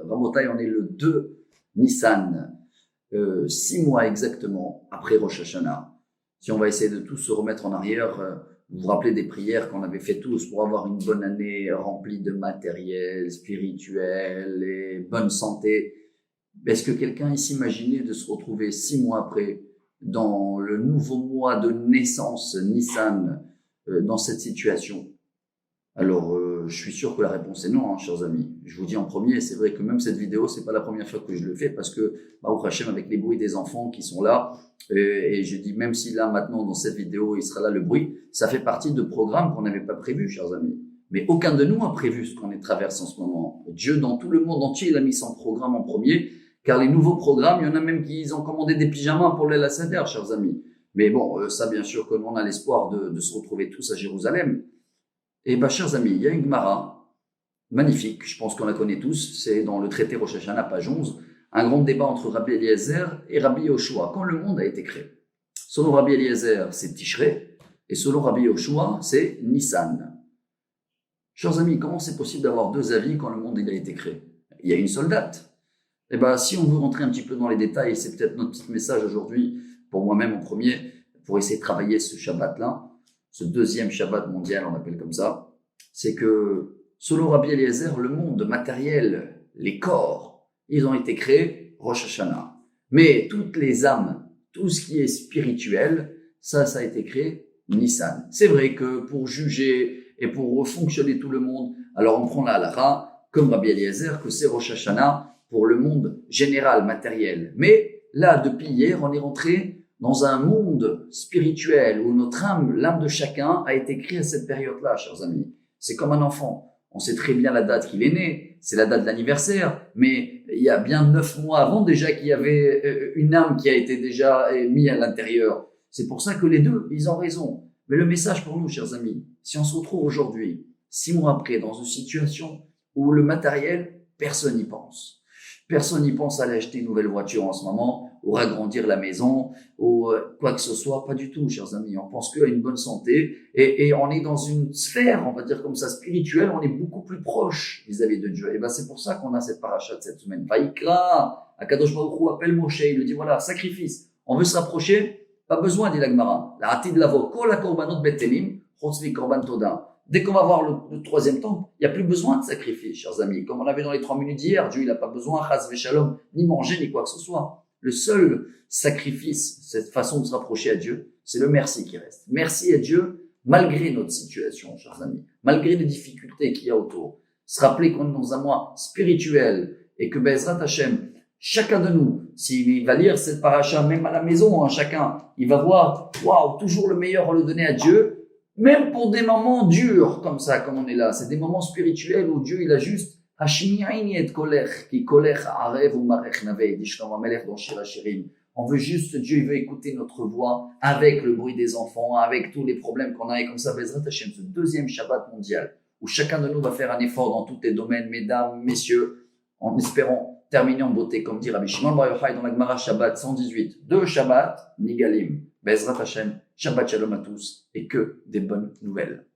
Rabotai, on est le 2 Nissan, 6 mois exactement après Rosh Hashanah. Si on va essayer de tous se remettre en arrière, vous vous rappelez des prières qu'on avait fait tous pour avoir une bonne année remplie de matériel, spirituel et bonne santé. Est-ce que quelqu'un ici imaginait de se retrouver 6 mois après, dans le nouveau mois de naissance Nissan, dans cette situation? Alors, je suis sûr que la réponse est non, hein, chers amis. Je vous dis en premier, c'est vrai que même cette vidéo, c'est pas la première fois que je le fais parce que, Baruch Hashem, avec les bruits des enfants qui sont là, et je dis même si là, maintenant, dans cette vidéo, il sera là le bruit, ça fait partie de programmes qu'on n'avait pas prévus, chers amis. Mais aucun de nous a prévu ce qu'on traverse en ce moment. Dieu, dans tout le monde entier, il a mis son programme en premier, car les nouveaux programmes, il y en a même qui ont commandé des pyjamas pour les Seder, chers amis. Mais bon, ça, bien sûr, que l'on a l'espoir de se retrouver tous à Jérusalem. Et bien, chers amis, il y a une Gemara magnifique, je pense qu'on la connaît tous, c'est dans le traité Rosh Hashanah, page 11, un grand débat entre Rabbi Eliezer et Rabbi Yoshua, quand le monde a été créé. Selon Rabbi Eliezer, c'est Tishrei, et selon Rabbi Yoshua, c'est Nissan. Chers amis, comment c'est possible d'avoir deux avis quand le monde a été créé? Il y a une seule date. Et bien, si on veut rentrer un petit peu dans les détails, et c'est peut-être notre petit message aujourd'hui, pour moi-même en premier, pour essayer de travailler ce Shabbat-là, ce deuxième Shabbat mondial, on l'appelle comme ça, c'est que, selon Rabbi Eliezer, le monde matériel, les corps, ils ont été créés Rosh Hashanah. Mais toutes les âmes, tout ce qui est spirituel, ça a été créé Nissan. C'est vrai que pour juger et pour fonctionner tout le monde, alors on prend la halakha, comme Rabbi Eliezer, que c'est Rosh Hashanah pour le monde général, matériel. Mais là, depuis hier, on est rentré dans un monde spirituel où notre âme, l'âme de chacun, a été créée à cette période-là, chers amis. C'est comme un enfant. On sait très bien la date qu'il est né, c'est la date de l'anniversaire, mais il y a bien 9 mois avant déjà qu'il y avait une âme qui a été déjà mise à l'intérieur. C'est pour ça que les deux, ils ont raison. Mais le message pour nous, chers amis, si on se retrouve aujourd'hui, 6 mois après, dans une situation où le matériel, personne n'y pense. Personne n'y pense à aller acheter une nouvelle voiture en ce moment, ou agrandir la maison, ou quoi que ce soit. Pas du tout, chers amis. On pense qu'à une bonne santé. Et on est dans une sphère, on va dire comme ça, spirituelle. On est beaucoup plus proche vis-à-vis de Dieu. Et ben, c'est pour ça qu'on a cette paracha de cette semaine. Vaikra, Akadosh Baruch Hu appelle Moshe. Il lui dit, voilà, sacrifice. On veut se rapprocher. Pas besoin, dit la Gemara. La hati de la vo, kol korbanot betelim, chotzvi korban toda. Dès qu'on va voir le troisième temple, il n'y a plus besoin de sacrifice, chers amis. Comme on avait dans les 3 minutes d'hier, Dieu, il n'a pas besoin, chas v'shalom, ni manger, ni quoi que ce soit. Le seul sacrifice, cette façon de se rapprocher à Dieu, c'est le merci qui reste. Merci à Dieu, malgré notre situation, chers amis, malgré les difficultés qu'il y a autour. Se rappeler qu'on est dans un mois spirituel et que Be'ezrat Hashem, chacun de nous, s'il va lire cette paracha, même à la maison, hein, chacun, il va voir, waouh, toujours le meilleur, on le donner à Dieu. Même pour des moments durs comme ça, comme on est là, c'est des moments spirituels où Dieu, il a juste on veut juste, Dieu, il veut écouter notre voix avec le bruit des enfants, avec tous les problèmes qu'on a. Et comme ça, Bezrat Hashem, ce deuxième Shabbat mondial, où chacun de nous va faire un effort dans tous les domaines, mesdames, messieurs, en espérant terminer en beauté, comme dit Rabbi Shimon Bar Yochai dans la Gemara Shabbat 118. 2 Shabbat, Nigalim, Bezrat Hashem, Shabbat Shalom à tous, et que des bonnes nouvelles.